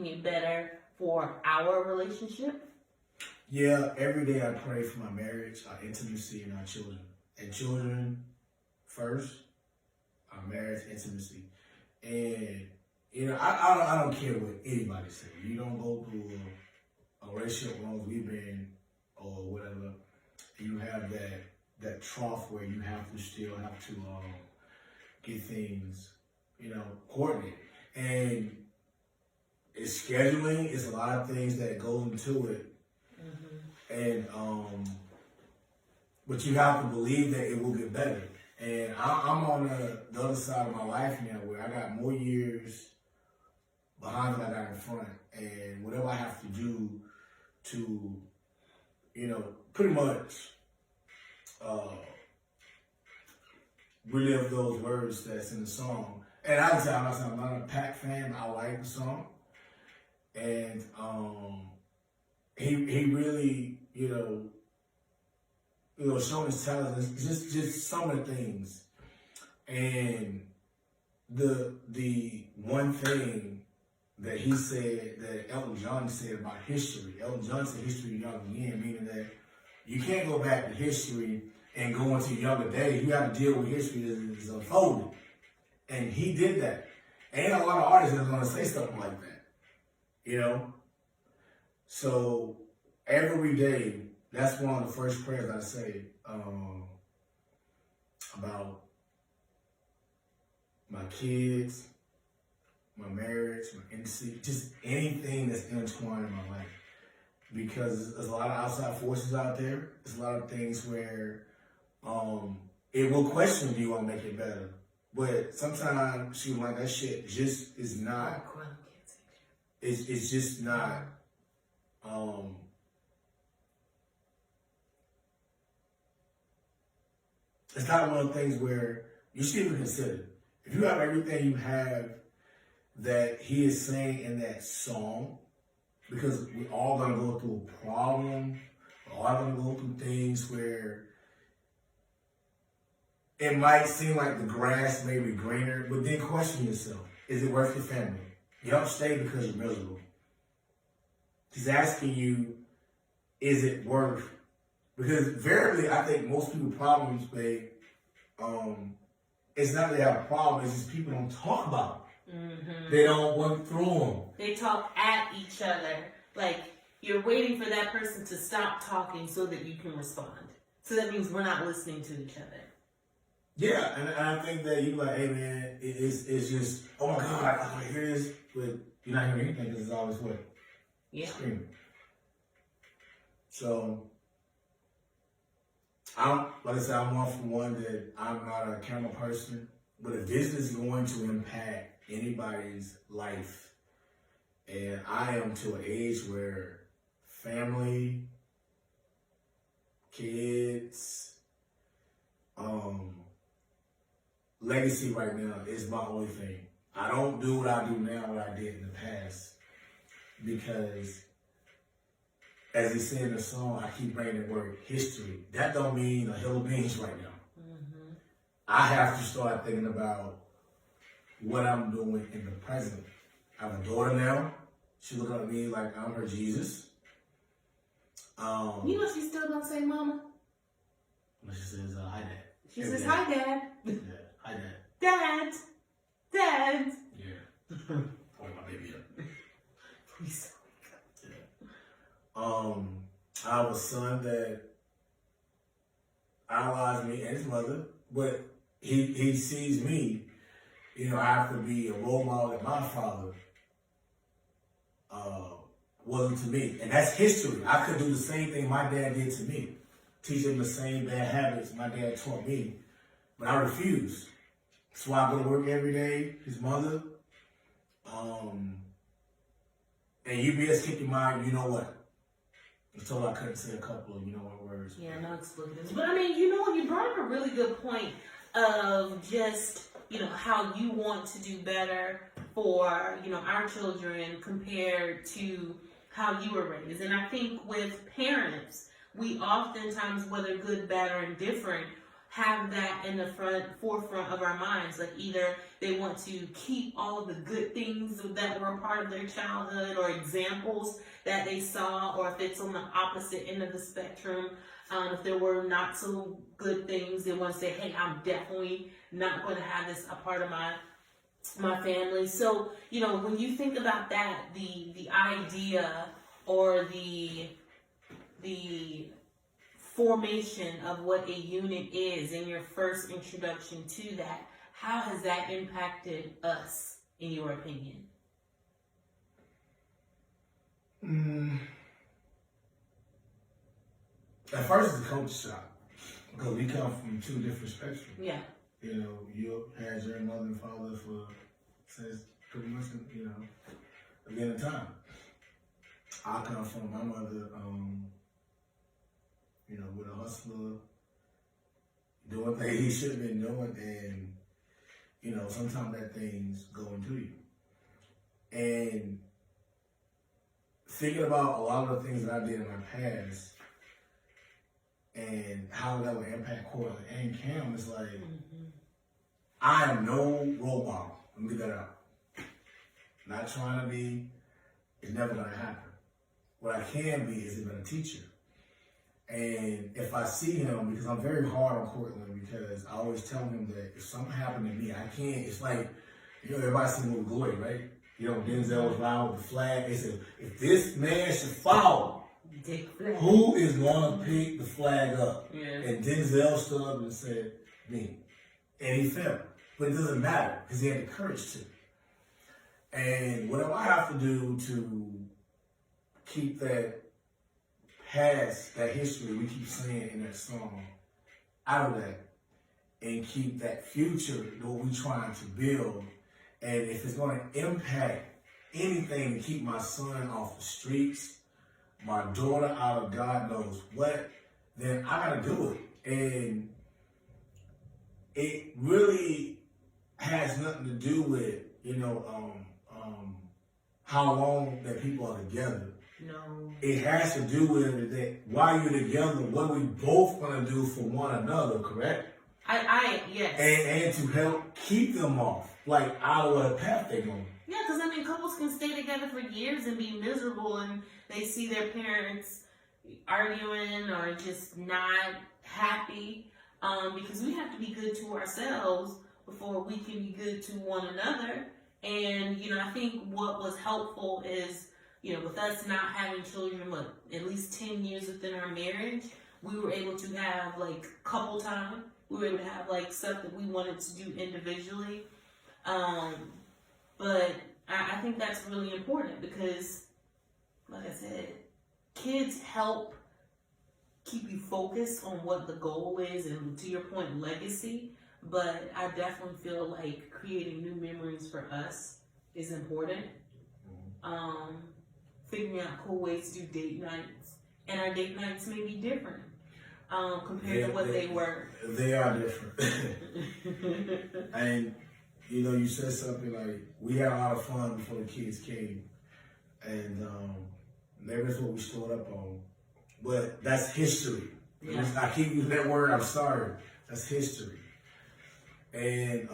making it better for our relationship? Yeah, every day I pray for my marriage, our intimacy, and our children. And children first, our marriage, intimacy. And, I don't care what anybody says. You don't go through a relationship long as we've been or whatever. You have that trough where you have to still have to get things, coordinated. And it's scheduling, it's a lot of things that goes into it. And but you have to believe that it will get better. And I'm on the other side of my life now, where I got more years behind than I got in front, and whatever I have to do to, pretty much relive those words that's in the song. And I tell myself, I'm not a Pac fan, but I like the song, and he really, showing his talent, just some of the things. And the one thing that he said, that Elton John said about history, Elton John said history young again, meaning that you can't go back to history and go into younger days. You have to deal with history that is unfolding. And he did that. Ain't a lot of artists that are going to say something like that, So every day, that's one of the first prayers I say about my kids, my marriage, my intimacy, just anything that's intertwined in my life. Because there's a lot of outside forces out there. There's a lot of things where it will question you on make it better. But sometimes she like that shit just is not. It's just not. It's not one of the things where you should even consider. If you have everything you have that he is saying in that song, because we're all gonna go through a problem, we're all gonna go through things where it might seem like the grass may be greener, but then question yourself, is it worth your family? You don't stay because you're miserable. He's asking you, is it worth? Because veritably, I think most people's problems, it's not that they have a problem, it's just people don't talk about it. Mm-hmm. They don't work through them. They talk at each other. Like, you're waiting for that person to stop talking so that you can respond. So that means we're not listening to each other. Yeah, and I think that you're like, hey man, it's just, oh my God, I want to hear this, but you're not hearing anything because it's always what? Yeah. Screaming. So, like I said, I'm one for one that I'm not a camera person, but if this is going to impact anybody's life, and I am to an age where family, kids, legacy right now is my only thing. I don't do what I do now, what I did in the past, because as he said in the song, I keep bringing the word history. That don't mean a hill of beans right now. Mm-hmm. I have to start thinking about what I'm doing in the present. I have a daughter now. She look at me like I'm her Jesus. She still don't say mama? She says, hi, Dad. She says, hi, Dad. Yeah, hi, Dad. Dad. Yeah. Point my baby up. Please. I have a son that idolizes me and his mother, but he sees me, I have to be a role model that my father wasn't to me. And that's history. I could do the same thing my dad did to me. Teach him the same bad habits my dad taught me. But I refuse. That's why I go to work every day, his mother. And UBS kicked in mind, you know what? Until I couldn't say a couple of, words. Yeah, no expletives. But you brought up a really good point of just, how you want to do better for, our children compared to how you were raised. And I think with parents, we oftentimes, whether good, bad, or indifferent, have that in the forefront of our minds. Like either they want to keep all of the good things that were a part of their childhood or examples that they saw, or if it's on the opposite end of the spectrum, if there were not so good things, they want to say, hey, I'm definitely not going to have this a part of my family. So, when you think about that, the idea or the formation of what a unit is and your first introduction to that, how has that impacted us, in your opinion? At first, it's a culture shock because we come from two different spectrums. Yeah. You had your mother and father since pretty much, the beginning of time. I come from my mother, with a hustler, doing things he should have been doing, and, sometimes that things go into you. And thinking about a lot of the things that I did in my past and how that would impact Courtland and Cam, it's like, I am no role model. Let me get that out. Not trying to be, it's never going to happen. What I can be is a better teacher. And if I see him, because I'm very hard on Courtland, because I always tell him that if something happened to me, I can't, it's like, everybody seen the movie Glory, right? Denzel was riding with the flag. They said, if this man should fall, who is going to pick the flag up? Yeah. And Denzel stood up and said, me. And he fell. But it doesn't matter, because he had the courage to. And whatever I have to do to keep that past, that history we keep saying in that song, out of that, and keep that future, what we're trying to build. And if it's going to impact anything to keep my son off the streets, my daughter out of God knows what, then I got to do it. And it really has nothing to do with, how long that people are together. No. It has to do with that while you're together, what we both want to do for one another, correct? Yes. And to help keep them off, like out of what path they're going. Yeah, because couples can stay together for years and be miserable, and they see their parents arguing or just not happy, because we have to be good to ourselves before we can be good to one another. And, I think what was helpful is, with us not having children, at least 10 years within our marriage, we were able to have, couple time. We were able to have, stuff that we wanted to do individually. But I think that's really important because, like I said, kids help keep you focused on what the goal is and, to your point, legacy. But I definitely feel like creating new memories for us is important. Figuring out cool ways to do date nights. And our date nights may be different compared to what they were. They are different. And, you said something like, we had a lot of fun before the kids came. And maybe that's what we stood up on. But that's history. Yeah. I keep using that word, I'm sorry. That's history. And